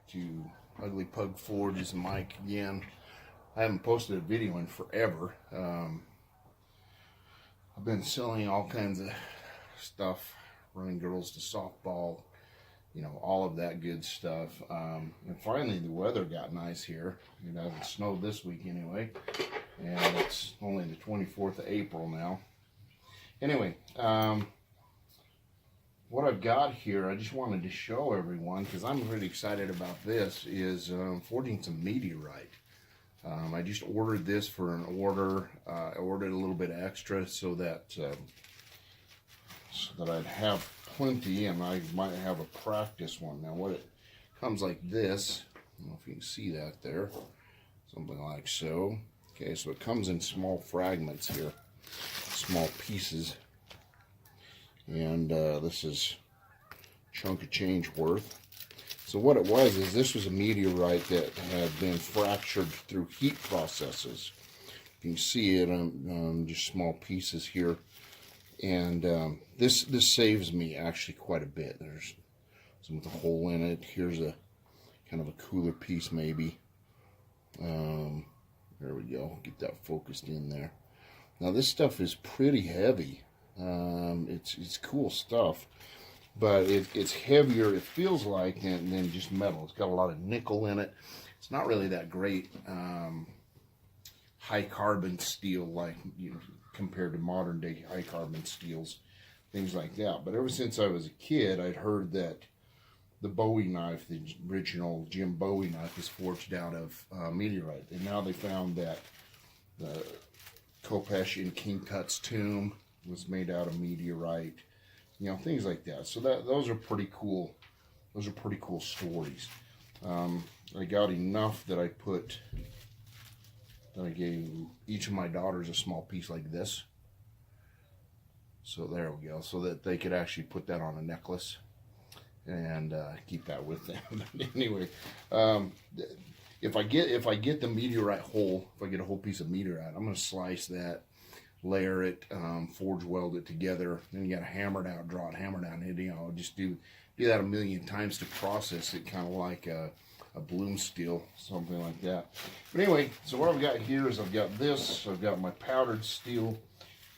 back to Ugly Pug Forge's mic again. I haven't posted a video in forever. I've been selling all kinds of stuff, running girls to softball, you know, all of that good stuff. And finally the weather got nice here. It hasn't snowed this week anyway, and it's only the 24th of April now. Anyway, what I've got here, I just wanted to show everyone, because I'm really excited about this, is forging some meteorite. I just ordered this for an order. I ordered a little bit extra so that I'd have plenty, and I might have a practice one. Now, what it comes like this, I don't know if you can see that there, something like so. Okay, so it comes in small fragments here, small pieces. And this is a chunk of change worth. So what it was is this was a meteorite that had been fractured through heat processes. You can see it on just small pieces here. And this saves me actually quite a bit. There's some with a hole in it. Here's a kind of a cooler piece maybe. There we go. Get that focused in there. Now this stuff is pretty heavy. It's cool stuff, but it's heavier, it feels like, than just metal. It's got a lot of nickel in it. It's not really that great high carbon steel, like, you know, compared to modern day high carbon steels, things like that. But ever since I was a kid, I'd heard that the Bowie knife, the original Jim Bowie knife, is forged out of meteorite. And now they found that the khopesh in King Tut's tomb was made out of meteorite, you know, things like that. So those are pretty cool. Those are pretty cool stories. I got enough that I gave each of my daughters a small piece like this. So there we go. So that they could actually put that on a necklace and keep that with them. But anyway, if I get the meteorite whole, if I get a whole piece of meteorite, I'm going to slice that, layer it, forge weld it together. Then you got to hammer it out, draw it, hammer it out, and, you know, just do that a million times to process it, kind of like a bloom steel, something like that. But anyway, so what I've got here is I've got this, I've got my powdered steel,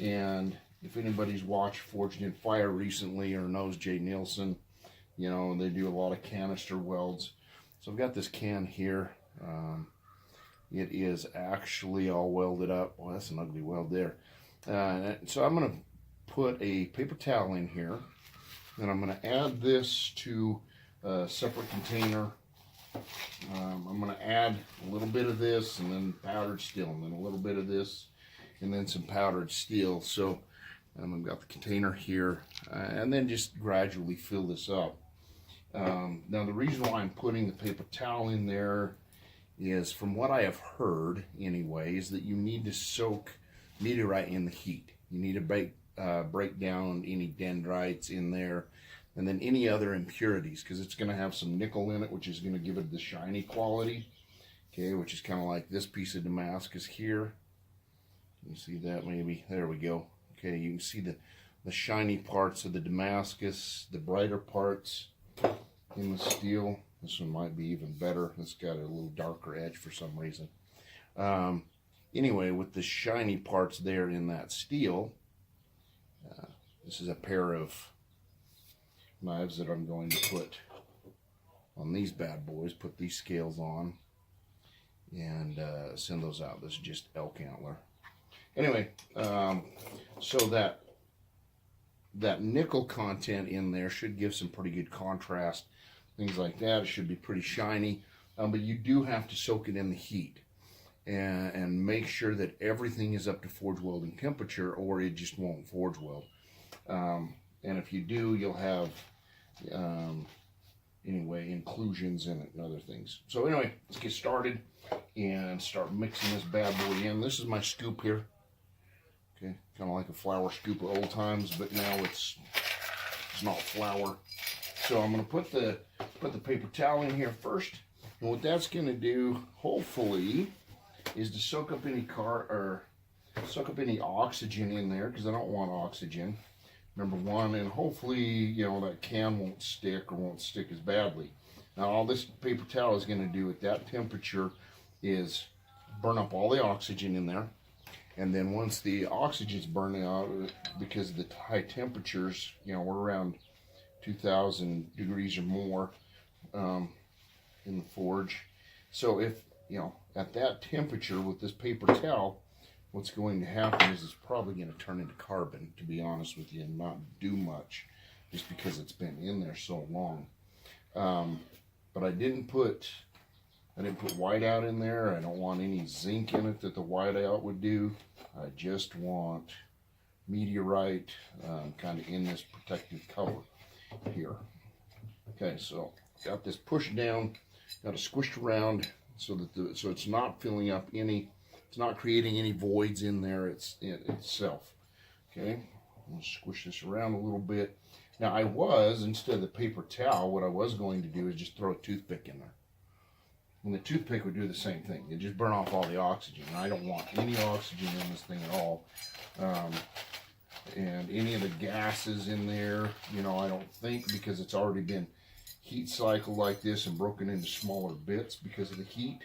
and if anybody's watched Forged in Fire recently or knows Jay Nielsen, you know, they do a lot of canister welds. So I've got this can here. It is actually all welded up. Well, that's an ugly weld there. So I'm going to put a paper towel in here, and I'm going to add this to a separate container. I'm going to add a little bit of this, and then powdered steel, and then a little bit of this, and then some powdered steel. So I've got the container here, and then just gradually fill this up. Now the reason why I'm putting the paper towel in there is, from what I have heard anyway, is that you need to soak meteorite in the heat. You need to break down any dendrites in there, and then any other impurities, because it's going to have some nickel in it, which is going to give it the shiny quality, okay, which is kind of like this piece of Damascus here. You see that maybe? There we go. Okay, you can see the shiny parts of the Damascus, the brighter parts in the steel. This one might be even better. It's got a little darker edge for some reason. Anyway, with the shiny parts there in that steel, this is a pair of knives that I'm going to put on these bad boys, put these scales on, and send those out. This is just elk antler. Anyway, so that nickel content in there should give some pretty good contrast, things like that. It should be pretty shiny, but you do have to soak it in the heat and make sure that everything is up to forge welding temperature, or it just won't forge weld. And if you do, you'll have anyway inclusions in it and other things. So anyway, let's get started and start mixing this bad boy in. This is my scoop here. Okay, kind of like a flour scoop of old times, but now it's not flour. So I'm going to put the paper towel in here first, and what that's going to do, hopefully, is to soak up any oxygen in there, because I don't want oxygen, number one, and hopefully, you know, that can won't stick as badly. Now all this paper towel is going to do at that temperature is burn up all the oxygen in there. And then once the oxygen's burning out, because of the high temperatures, you know, we're around 2,000 degrees or more in the forge. So if, you know, at that temperature with this paper towel, what's going to happen is it's probably going to turn into carbon, to be honest with you, and not do much, just because it's been in there so long. But I didn't put whiteout in there. I don't want any zinc in it that the whiteout would do. I just want meteorite kind of in this protective cover here. Okay, so got this pushed down, got it squished around so that so it's not filling up any, it's not creating any voids in there itself. Okay, I'm gonna squish this around a little bit. Now instead of the paper towel, what I was going to do is just throw a toothpick in there. And the toothpick would do the same thing. It'd just burn off all the oxygen. And I don't want any oxygen in this thing at all. And any of the gases in there, you know, I don't think, because it's already been heat cycled like this and broken into smaller bits because of the heat.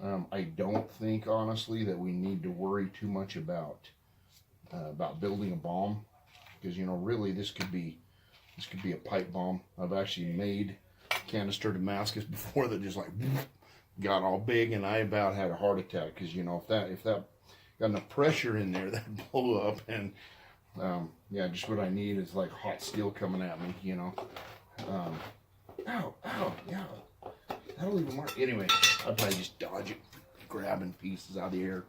I don't think, honestly, that we need to worry too much about building a bomb, because, you know, really this could be a pipe bomb. I've actually made canister Damascus before that just like got all big, and I about had a heart attack, because, you know, if that got enough pressure in there, that'd blow up. And yeah, just what I need is like hot steel coming at me, you know. Ow, yeah, that'll even work. Anyway, I'd probably just dodge it, grabbing pieces out of the air,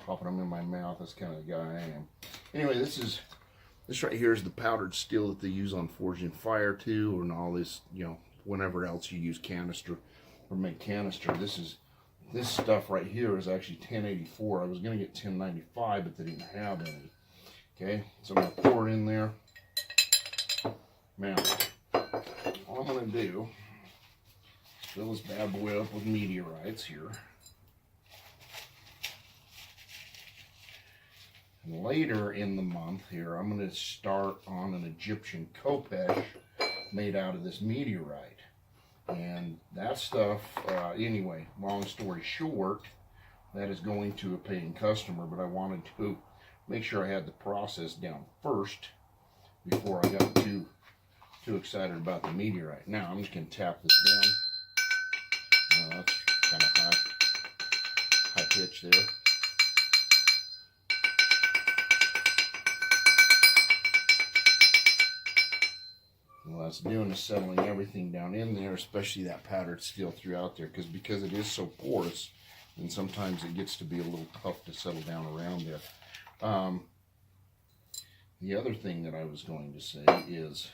popping them in my mouth. That's kind of the guy I am. Anyway, this right here is the powdered steel that they use on forging fire too, and all this, you know, whenever else you use canister or make canister. This stuff right here is actually 1084. I was gonna get 1095, but they didn't have any. Okay, so I'm gonna pour it in there. Now, all I'm gonna do is fill this bad boy up with meteorites here. And later in the month here, I'm gonna start on an Egyptian khopesh made out of this meteorite. And that stuff, anyway, long story short, that is going to a paying customer, but I wanted to make sure I had the process down first before I got too excited about the meteorite. Now I'm just going to tap this down. That's kind of high pitch there. Well, that's doing is settling everything down in there, especially that powdered steel throughout there, because it is so porous, and sometimes it gets to be a little tough to settle down around there. The other thing that I was going to say is,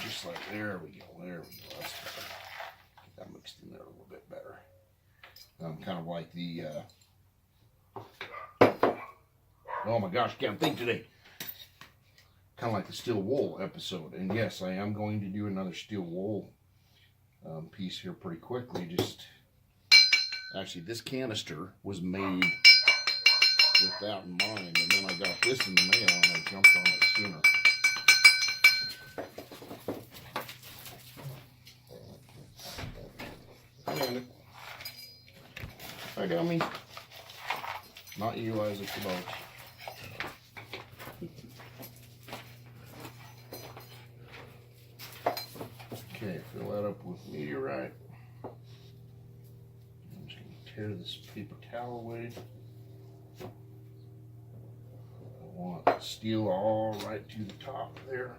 just like, there we go, that's better. Get that mixed in there a little bit better. Kind of like the, oh my gosh, can't think today. Kind of like the steel wool episode. And yes, I am going to do another steel wool piece here pretty quickly. Actually, this canister was made with that in mind, and then I got this in the mail and I jumped on it sooner. And I got me. Not you, Isaac, the boat. Okay, fill that up with meteorite. I'm just going to tear this paper towel away. I want the steel all right to the top there.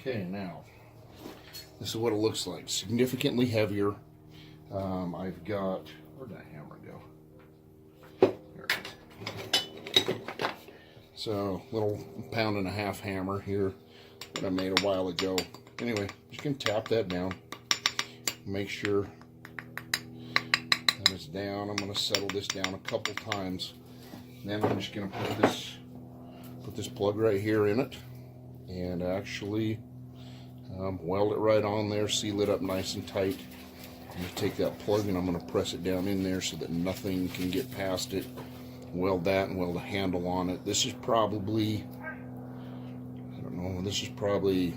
Okay, now, this is what it looks like. Significantly heavier. I've got, where'd that hammer go? There it is. So, little 1.5 pound hammer here that I made a while ago. Anyway, just gonna tap that down. Make sure that it's down. I'm gonna settle this down a couple times. Then I'm just gonna put this plug right here in it, and actually weld it right on there, seal it up nice and tight. I'm going to take that plug and I'm going to press it down in there so that nothing can get past it. Weld that and weld a handle on it. This is probably, I don't know, this is probably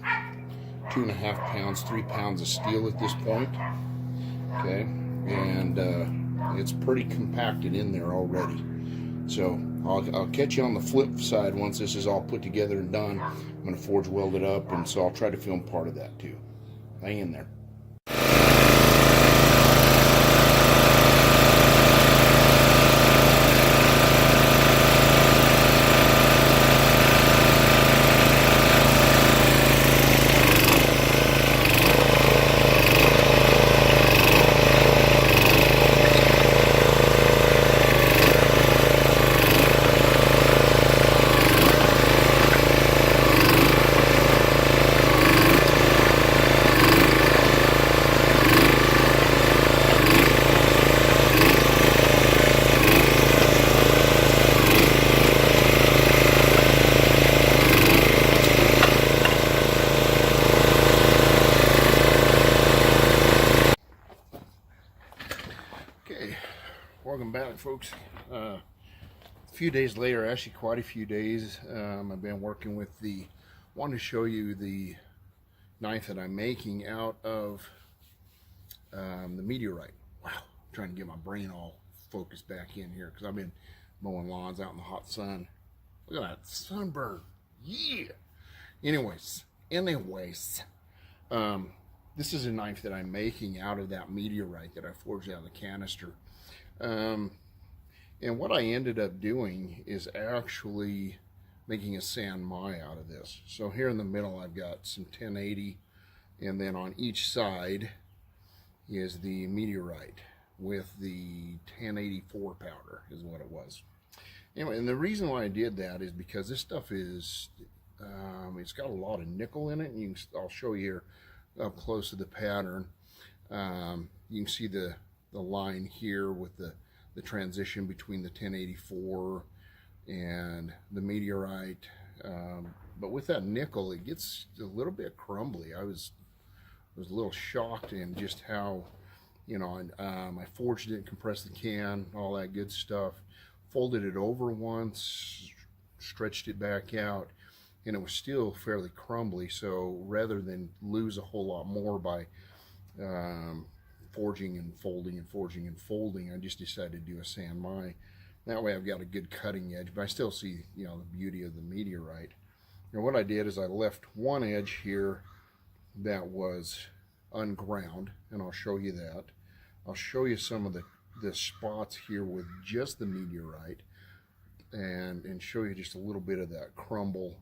2.5 pounds, 3 pounds of steel at this point. Okay, and it's pretty compacted in there already. So I'll catch you on the flip side once this is all put together and done. I'm going to forge weld it up, and so I'll try to film part of that too. Hang in there. Welcome back, folks. A few days later, actually quite a few days, I've been working with wanted to show you the knife that I'm making out of the meteorite. Wow, I'm trying to get my brain all focused back in here because I've been mowing lawns out in the hot sun. Look at that sunburn. Yeah. Anyways, this is a knife that I'm making out of that meteorite that I forged out of the canister. And what I ended up doing is actually making a San Mai out of this. So here in the middle I've got some 1080, and then on each side is the meteorite with the 1084 powder is what it was. Anyway, and the reason why I did that is because this stuff is it's got a lot of nickel in it, and I'll show you here up close to the pattern. You can see the line here with the transition between the 1084 and the meteorite, but with that nickel it gets a little bit crumbly. I was a little shocked in just how, you know, I forged it, compressed the can, all that good stuff, folded it over once, stretched it back out, and it was still fairly crumbly. So rather than lose a whole lot more by forging and folding and forging and folding, I just decided to do a San Mai. That way I've got a good cutting edge, but I still see, you know, the beauty of the meteorite. And what I did is I left one edge here that was unground, and I'll show you that. I'll show you some of the spots here with just the meteorite, and show you just a little bit of that crumble,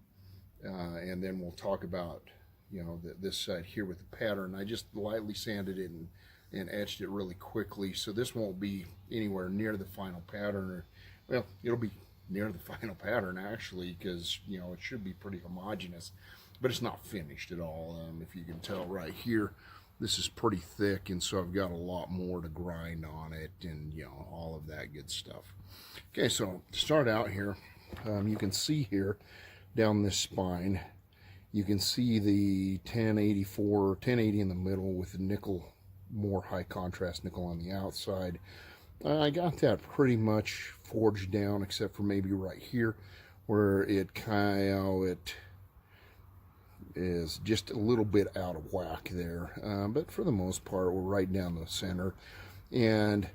and then we'll talk about, you know, this side here with the pattern. I just lightly sanded it and etched it really quickly, so this won't be anywhere near the final pattern, or, well, it'll be near the final pattern actually, because, you know, it should be pretty homogeneous, but it's not finished at all. If you can tell right here, this is pretty thick, and so I've got a lot more to grind on it, and, you know, all of that good stuff. Okay, so to start out here, you can see here down this spine, you can see the 1080 in the middle with the nickel, more high contrast nickel on the outside. I got that pretty much forged down, except for maybe right here where it is just a little bit out of whack there, but for the most part we're right down the center. And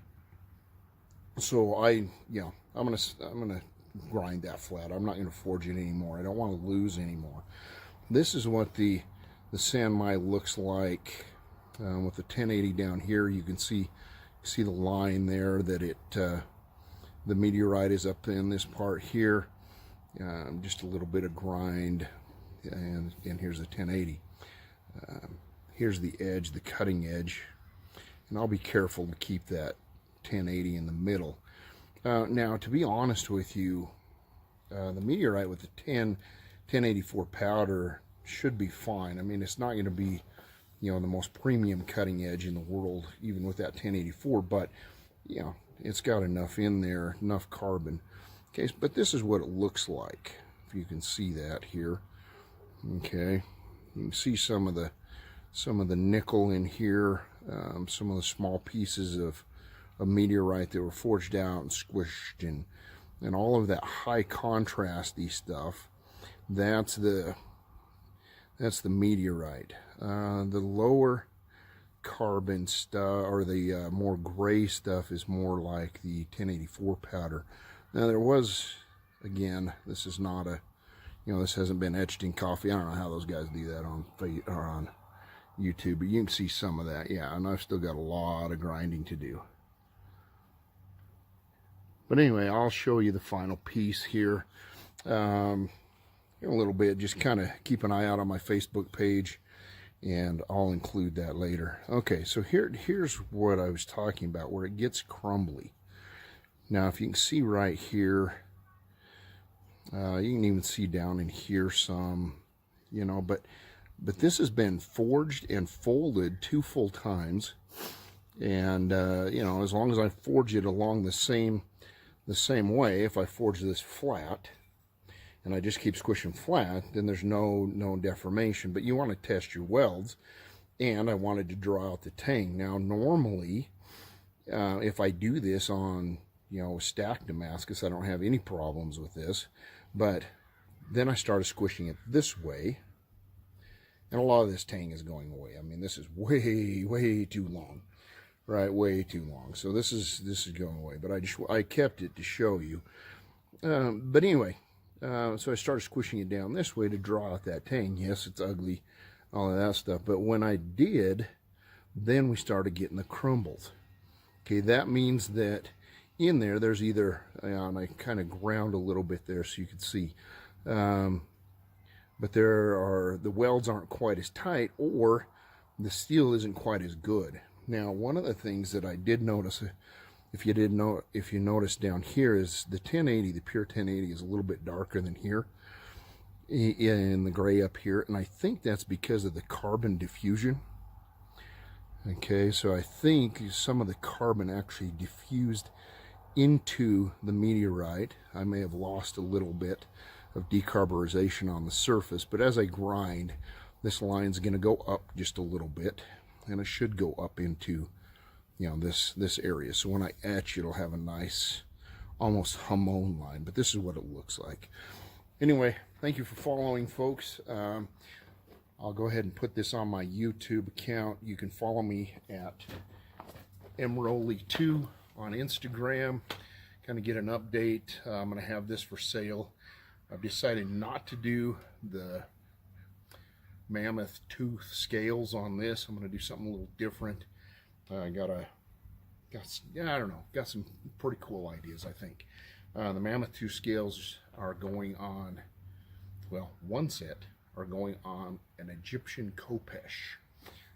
so I'm gonna grind that flat. I'm not gonna forge it anymore. I don't want to lose anymore. This is what the San Mai looks like. With the 1080 down here, you can see the line there that the meteorite is up in this part here. Just a little bit of grind, and here's the 1080. Here's the edge, the cutting edge, and I'll be careful to keep that 1080 in the middle. Now, to be honest with you, the meteorite with the 1084 powder should be fine. I mean, it's not going to be, you know, the most premium cutting edge in the world, even with that 1084, but, you know, it's got enough in there, enough carbon. Okay, but this is what it looks like, if you can see that here. Okay, you can see some of the nickel in here. some of the small pieces of meteorite that were forged out and squished, and all of that high contrasty stuff. That's the meteorite. The lower carbon stuff, or the more gray stuff, is more like the 1084 powder. Now there was, again, this is not a, this hasn't been etched in coffee. I don't know how those guys do that on YouTube, but you can see some of that. Yeah, and I've still got a lot of grinding to do. But anyway, I'll show you the final piece here in a little bit. Just kind of keep an eye out on my Facebook page, and I'll include that later. Okay, so here's what I was talking about, where it gets crumbly. Now, if you can see right here, you can even see down in here some, but this has been forged and folded 2 full times, and as long as I forge it along the same way, if I forge this flat and I just keep squishing flat, then there's no deformation. But you want to test your welds, and I wanted to draw out the tang. Now normally, if I do this on stacked Damascus, I don't have any problems with this. But then I started squishing it this way, and a lot of this tang is going away. I mean, this is way too long, right? Way too long. So this is going away. But I kept it to show you. But anyway, so I started squishing it down this way to draw out that tang. Yes, it's ugly, all of that stuff. But when I did, then we started getting the crumbles. Okay, that means that in there's either, and I kind of ground a little bit there so you can see, but the welds aren't quite as tight, or the steel isn't quite as good. Now, one of the things that I did notice, if you notice down here, is the 1080, the pure 1080 is a little bit darker than here in the gray up here, and I think that's because of the carbon diffusion. Okay, so I think some of the carbon actually diffused into the meteorite. I may have lost a little bit of decarburization on the surface, but as I grind, this line's going to go up just a little bit, and it should go up into this area. So when I etch, it'll have a nice, almost Hamon line, but this is what it looks like. Anyway, thank you for following, folks. I'll go ahead and put this on my YouTube account. You can follow me at mroley2 on Instagram, kind of get an update. I'm going to have this for sale. I've decided not to do the mammoth tooth scales on this. I'm going to do something a little different. I got some pretty cool ideas, I think. The mammoth tooth scales are going on, well, one set are going on an Egyptian khopesh.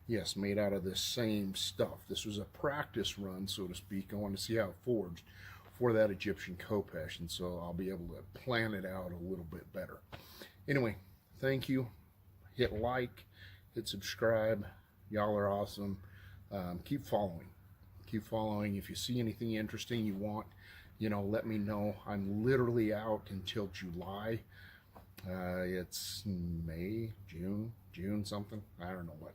Yes, made out of this same stuff. This was a practice run, so to speak. I wanted to see how it forged for that Egyptian khopesh, and so I'll be able to plan it out a little bit better. Anyway, thank you. Hit like, hit subscribe. Y'all are awesome. Keep following. Keep following. If you see anything interesting you want, let me know. I'm literally out until July. It's May, June something. I don't know what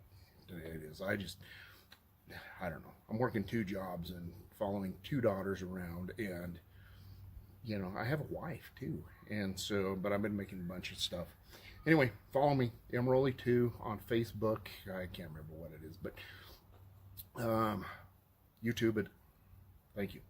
it is. I don't know. I'm working 2 jobs and following 2 daughters around, and I have a wife too, and so, but I've been making a bunch of stuff. Anyway, follow me, mroley2 on Facebook. I can't remember what it is, but YouTube it. Thank you.